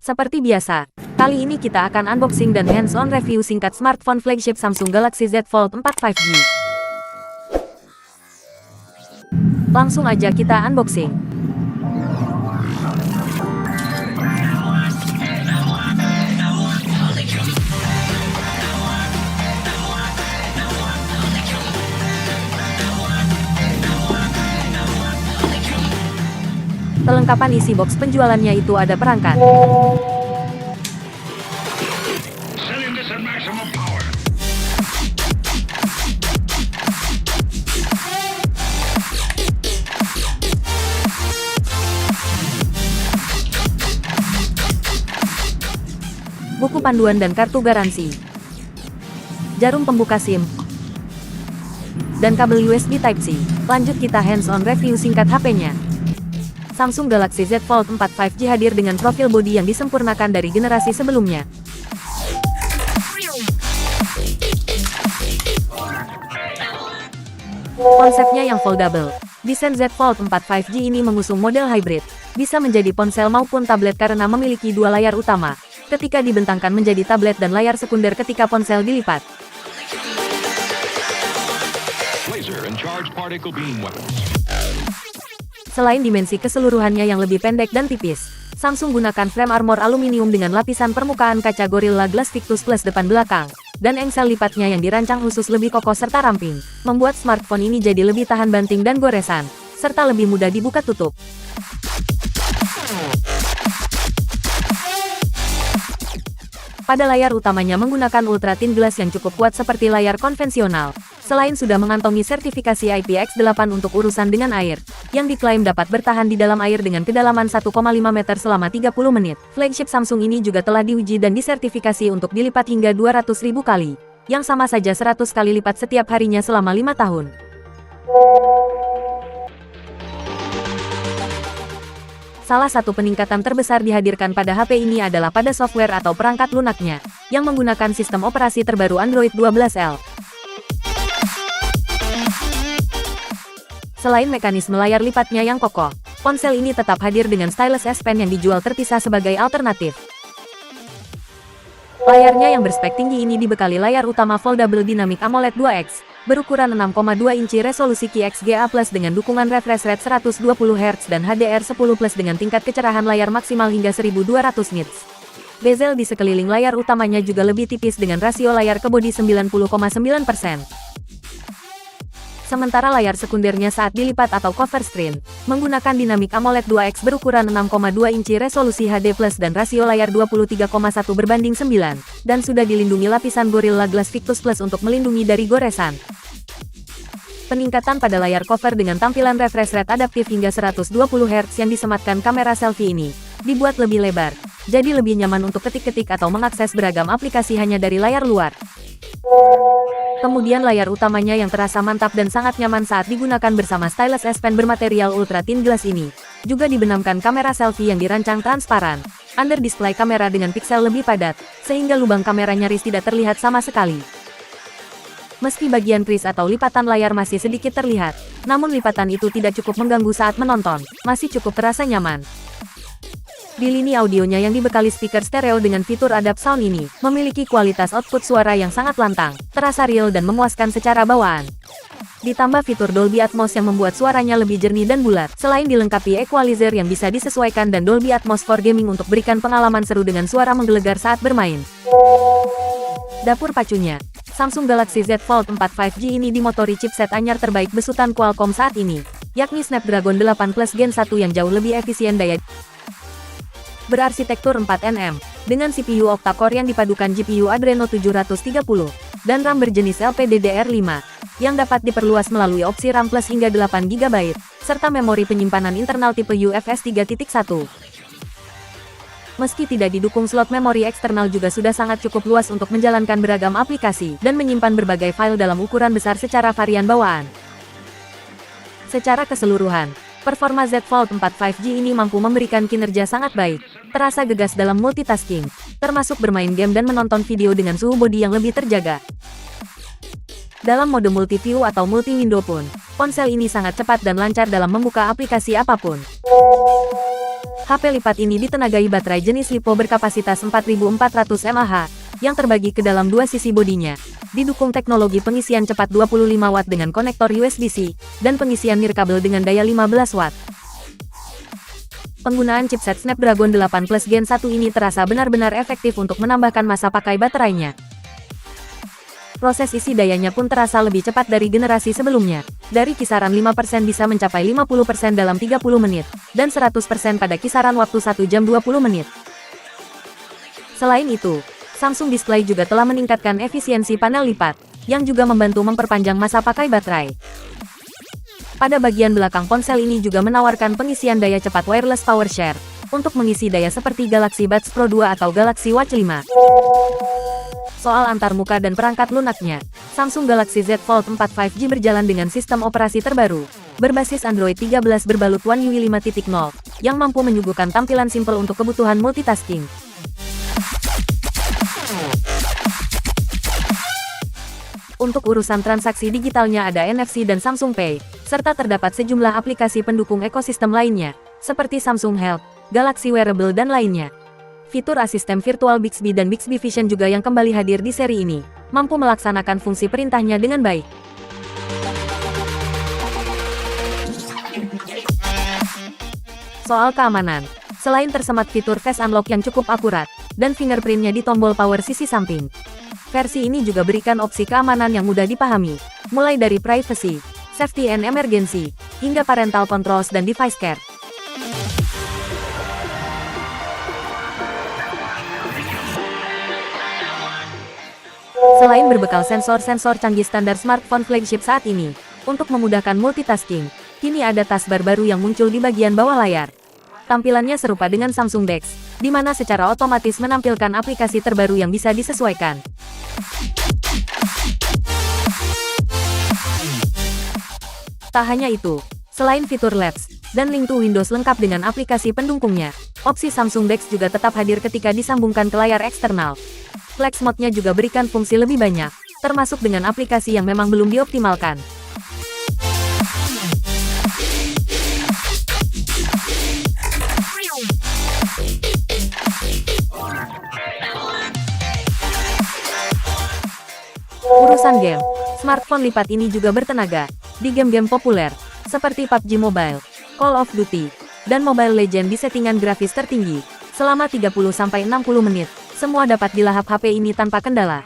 Seperti biasa, kali ini kita akan unboxing dan hands-on review singkat smartphone flagship Samsung Galaxy Z Fold 4 5G. Langsung aja kita unboxing. Kelengkapan isi box penjualannya itu ada perangkat buku panduan dan kartu garansi, jarum pembuka SIM, dan kabel USB Type-C. Lanjut kita hands-on review singkat HP-nya. Samsung Galaxy Z Fold 4 5G hadir dengan profil bodi yang disempurnakan dari generasi sebelumnya. Konsepnya yang foldable, desain Z Fold 4 5G ini mengusung model hybrid. Bisa menjadi ponsel maupun tablet karena memiliki dua layar utama, ketika dibentangkan menjadi tablet dan layar sekunder ketika ponsel dilipat. Selain dimensi keseluruhannya yang lebih pendek dan tipis, Samsung gunakan frame armor aluminium dengan lapisan permukaan kaca Gorilla Glass Victus Plus depan belakang, dan engsel lipatnya yang dirancang khusus lebih kokoh serta ramping, membuat smartphone ini jadi lebih tahan banting dan goresan, serta lebih mudah dibuka tutup. Pada layar utamanya menggunakan ultra thin glass yang cukup kuat seperti layar konvensional. Selain sudah mengantongi sertifikasi IPX8 untuk urusan dengan air, yang diklaim dapat bertahan di dalam air dengan kedalaman 1,5 meter selama 30 menit. Flagship Samsung ini juga telah diuji dan disertifikasi untuk dilipat hingga 200.000 kali, yang sama saja 100 kali lipat setiap harinya selama 5 tahun. Salah satu peningkatan terbesar dihadirkan pada HP ini adalah pada software atau perangkat lunaknya, yang menggunakan sistem operasi terbaru Android 12L. Selain mekanisme layar lipatnya yang kokoh, ponsel ini tetap hadir dengan stylus S Pen yang dijual terpisah sebagai alternatif. Layarnya yang berspek tinggi ini dibekali layar utama foldable Dynamic AMOLED 2X, berukuran 6,2 inci resolusi QXGA Plus dengan dukungan refresh rate 120 Hz dan HDR10+ dengan tingkat kecerahan layar maksimal hingga 1200 nits. Bezel di sekeliling layar utamanya juga lebih tipis dengan rasio layar ke bodi 90,9%. Sementara layar sekundernya saat dilipat atau cover screen, menggunakan Dynamic AMOLED 2X berukuran 6,2 inci resolusi HD+, dan rasio layar 23,1/9, dan sudah dilindungi lapisan Gorilla Glass Victus Plus untuk melindungi dari goresan. Peningkatan pada layar cover dengan tampilan refresh rate adaptif hingga 120 Hz yang disematkan kamera selfie ini, dibuat lebih lebar, jadi lebih nyaman untuk ketik-ketik atau mengakses beragam aplikasi hanya dari layar luar. Kemudian layar utamanya yang terasa mantap dan sangat nyaman saat digunakan bersama stylus S Pen bermaterial ultra thin glass ini, juga dibenamkan kamera selfie yang dirancang transparan, under display kamera dengan piksel lebih padat, sehingga lubang kamera nyaris tidak terlihat sama sekali. Meski bagian kris atau lipatan layar masih sedikit terlihat, namun lipatan itu tidak cukup mengganggu saat menonton, masih cukup terasa nyaman. Di lini audionya yang dibekali speaker stereo dengan fitur Adapt Sound ini, memiliki kualitas output suara yang sangat lantang, terasa real dan memuaskan secara bawaan. Ditambah fitur Dolby Atmos yang membuat suaranya lebih jernih dan bulat, selain dilengkapi equalizer yang bisa disesuaikan dan Dolby Atmos for Gaming untuk berikan pengalaman seru dengan suara menggelegar saat bermain. Dapur pacunya, Samsung Galaxy Z Fold 4 5G ini dimotori chipset anyar terbaik besutan Qualcomm saat ini, yakni Snapdragon 8 Plus Gen 1 yang jauh lebih efisien daya. Berarsitektur 4nm, dengan CPU octa-core yang dipadukan GPU Adreno 730, dan RAM berjenis LPDDR5, yang dapat diperluas melalui opsi RAM Plus hingga 8GB, serta memori penyimpanan internal tipe UFS 3.1. Meski tidak didukung slot memori eksternal juga sudah sangat cukup luas untuk menjalankan beragam aplikasi, dan menyimpan berbagai file dalam ukuran besar secara varian bawaan. Secara keseluruhan, performa Z Fold 4 5G ini mampu memberikan kinerja sangat baik, terasa gegas dalam multitasking, termasuk bermain game dan menonton video dengan suhu bodi yang lebih terjaga. Dalam mode multi-view atau multi-window pun, ponsel ini sangat cepat dan lancar dalam membuka aplikasi apapun. HP lipat ini ditenagai baterai jenis LiPo berkapasitas 4400 mAh, yang terbagi ke dalam dua sisi bodinya. Didukung teknologi pengisian cepat 25 Watt dengan konektor USB-C, dan pengisian nirkabel dengan daya 15 Watt. Penggunaan chipset Snapdragon 8 Plus Gen 1 ini terasa benar-benar efektif untuk menambahkan masa pakai baterainya. Proses isi dayanya pun terasa lebih cepat dari generasi sebelumnya. Dari kisaran 5% bisa mencapai 50% dalam 30 menit, dan 100% pada kisaran waktu 1 jam 20 menit. Selain itu, Samsung Display juga telah meningkatkan efisiensi panel lipat, yang juga membantu memperpanjang masa pakai baterai. Pada bagian belakang ponsel ini juga menawarkan pengisian daya cepat wireless power share, untuk mengisi daya seperti Galaxy Buds Pro 2 atau Galaxy Watch 5. Soal antarmuka dan perangkat lunaknya, Samsung Galaxy Z Fold 4 5G berjalan dengan sistem operasi terbaru, berbasis Android 13 berbalut One UI 5.0, yang mampu menyuguhkan tampilan simpel untuk kebutuhan multitasking. Untuk urusan transaksi digitalnya ada NFC dan Samsung Pay, serta terdapat sejumlah aplikasi pendukung ekosistem lainnya, seperti Samsung Health, Galaxy Wearable dan lainnya. Fitur asisten virtual Bixby dan Bixby Vision juga yang kembali hadir di seri ini, mampu melaksanakan fungsi perintahnya dengan baik. Soal keamanan, selain tersemat fitur Face Unlock yang cukup akurat, dan fingerprintnya di tombol power sisi samping, versi ini juga berikan opsi keamanan yang mudah dipahami, mulai dari privacy, safety and emergency, hingga parental controls dan device care. Selain berbekal sensor-sensor canggih standar smartphone flagship saat ini, untuk memudahkan multitasking, kini ada taskbar baru yang muncul di bagian bawah layar. Tampilannya serupa dengan Samsung DeX, di mana secara otomatis menampilkan aplikasi terbaru yang bisa disesuaikan. Tak hanya itu, selain fitur Labs dan Link to Windows lengkap dengan aplikasi pendukungnya, opsi Samsung DeX juga tetap hadir ketika disambungkan ke layar eksternal. Flex Mode-nya juga berikan fungsi lebih banyak, termasuk dengan aplikasi yang memang belum dioptimalkan. Urusan game, smartphone lipat ini juga bertenaga di game-game populer, seperti PUBG Mobile, Call of Duty, dan Mobile Legends di settingan grafis tertinggi, selama 30-60 menit. Semua dapat dilahap HP ini tanpa kendala.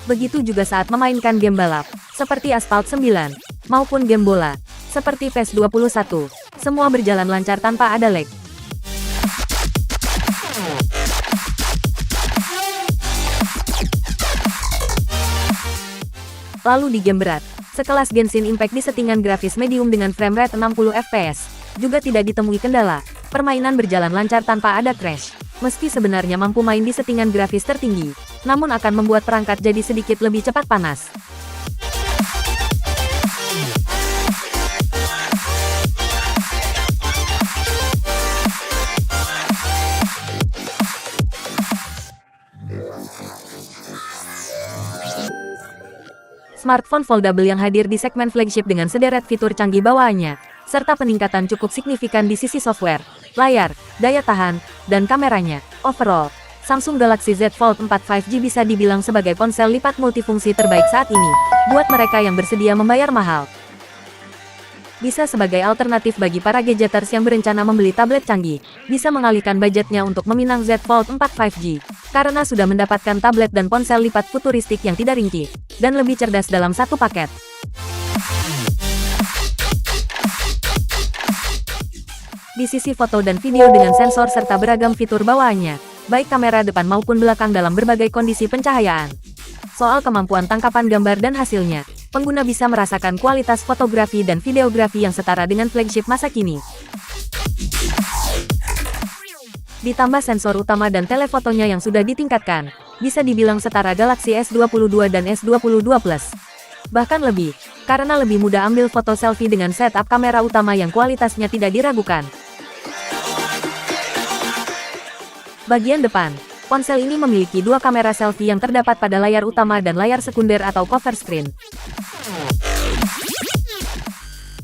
Begitu juga saat memainkan game balap, seperti Asphalt 9, maupun game bola, seperti PES 21. Semua berjalan lancar tanpa ada lag. Lalu di game berat, sekelas Genshin Impact di settingan grafis medium dengan framerate 60 fps, juga tidak ditemui kendala. Permainan berjalan lancar tanpa ada crash. Meski sebenarnya mampu main di settingan grafis tertinggi, namun akan membuat perangkat jadi sedikit lebih cepat panas. Smartphone foldable yang hadir di segmen flagship dengan sederet fitur canggih bawaannya, serta peningkatan cukup signifikan di sisi software, layar, daya tahan, dan kameranya. Overall, Samsung Galaxy Z Fold 4 5G bisa dibilang sebagai ponsel lipat multifungsi terbaik saat ini, buat mereka yang bersedia membayar mahal. Bisa sebagai alternatif bagi para gadgeters yang berencana membeli tablet canggih, bisa mengalihkan budgetnya untuk meminang Z Fold 4 5G, karena sudah mendapatkan tablet dan ponsel lipat futuristik yang tidak ringkih, dan lebih cerdas dalam satu paket. Di sisi foto dan video dengan sensor serta beragam fitur bawaannya, baik kamera depan maupun belakang dalam berbagai kondisi pencahayaan. Soal kemampuan tangkapan gambar dan hasilnya, pengguna bisa merasakan kualitas fotografi dan videografi yang setara dengan flagship masa kini. Ditambah sensor utama dan telefotonya yang sudah ditingkatkan, bisa dibilang setara Galaxy S22 dan S22 Plus. Bahkan lebih, karena lebih mudah ambil foto selfie dengan setup kamera utama yang kualitasnya tidak diragukan. Bagian depan, Ponsel ini memiliki dua kamera selfie yang terdapat pada layar utama dan layar sekunder atau cover screen.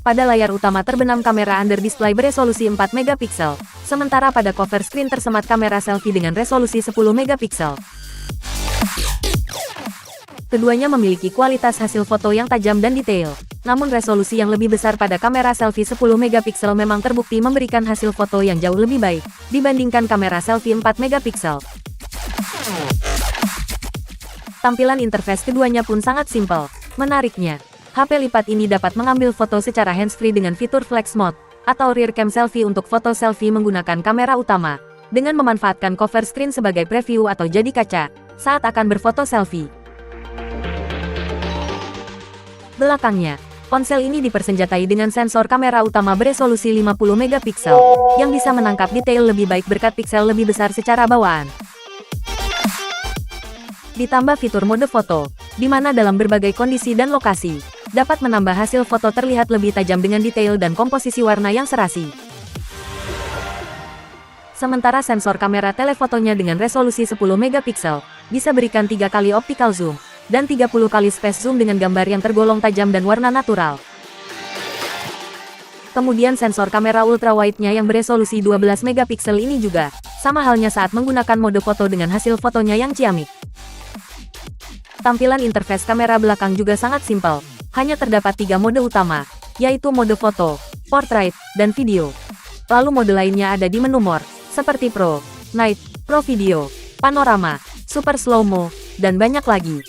Pada layar utama terbenam kamera under display beresolusi 4 megapiksel, sementara pada cover screen tersemat kamera selfie dengan resolusi 10 megapiksel. Keduanya memiliki kualitas hasil foto yang tajam dan detail, namun resolusi yang lebih besar pada kamera selfie 10 megapiksel memang terbukti memberikan hasil foto yang jauh lebih baik dibandingkan kamera selfie 4 megapiksel. Tampilan interface keduanya pun sangat simpel. Menariknya, HP lipat ini dapat mengambil foto secara hands-free dengan fitur Flex Mode, atau Rear Cam Selfie untuk foto selfie menggunakan kamera utama, dengan memanfaatkan cover screen sebagai preview atau jadi kaca, saat akan berfoto selfie. Belakangnya, ponsel ini dipersenjatai dengan sensor kamera utama beresolusi 50 megapiksel, yang bisa menangkap detail lebih baik berkat piksel lebih besar secara bawaan. Ditambah fitur mode foto, di mana dalam berbagai kondisi dan lokasi, dapat menambah hasil foto terlihat lebih tajam dengan detail dan komposisi warna yang serasi. Sementara sensor kamera telefotonya dengan resolusi 10 megapiksel, bisa berikan 3 kali optical zoom, dan 30 kali space zoom dengan gambar yang tergolong tajam dan warna natural. Kemudian sensor kamera ultrawide-nya yang beresolusi 12 megapiksel ini juga, sama halnya saat menggunakan mode foto dengan hasil fotonya yang ciamik. Tampilan interface kamera belakang juga sangat simpel, hanya terdapat 3 mode utama, yaitu mode foto, portrait, dan video. Lalu mode lainnya ada di menu more, seperti Pro, Night, Pro Video, Panorama, Super Slow Mo, dan banyak lagi.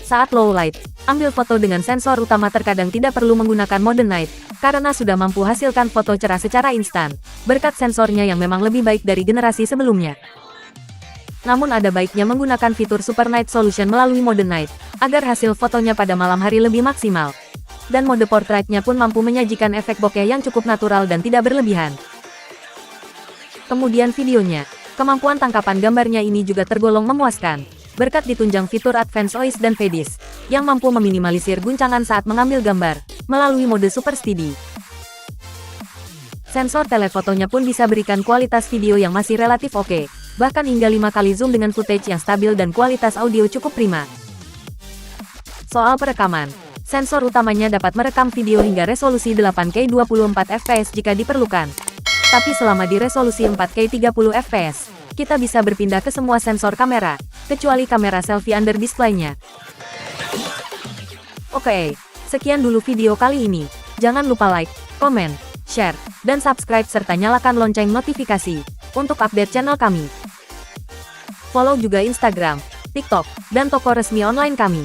Saat low light, ambil foto dengan sensor utama terkadang tidak perlu menggunakan mode night, karena sudah mampu hasilkan foto cerah secara instan, berkat sensornya yang memang lebih baik dari generasi sebelumnya. Namun ada baiknya menggunakan fitur Super Night Solution melalui mode night, agar hasil fotonya pada malam hari lebih maksimal. Dan mode portraitnya pun mampu menyajikan efek bokeh yang cukup natural dan tidak berlebihan. Kemudian videonya, kemampuan tangkapan gambarnya ini juga tergolong memuaskan, berkat ditunjang fitur Advanced OIS dan VDIS, yang mampu meminimalisir guncangan saat mengambil gambar, melalui mode Super Steady. Sensor telefotonya pun bisa berikan kualitas video yang masih relatif oke, bahkan hingga 5 kali zoom dengan footage yang stabil dan kualitas audio cukup prima. Soal perekaman, sensor utamanya dapat merekam video hingga resolusi 8K 24 fps jika diperlukan. Tapi selama di resolusi 4K 30 fps, kita bisa berpindah ke semua sensor kamera, kecuali kamera selfie under display-nya. Oke, sekian dulu video kali ini. Jangan lupa like, komen, share, dan subscribe serta nyalakan lonceng notifikasi untuk update channel kami. Follow juga Instagram, TikTok, dan toko resmi online kami.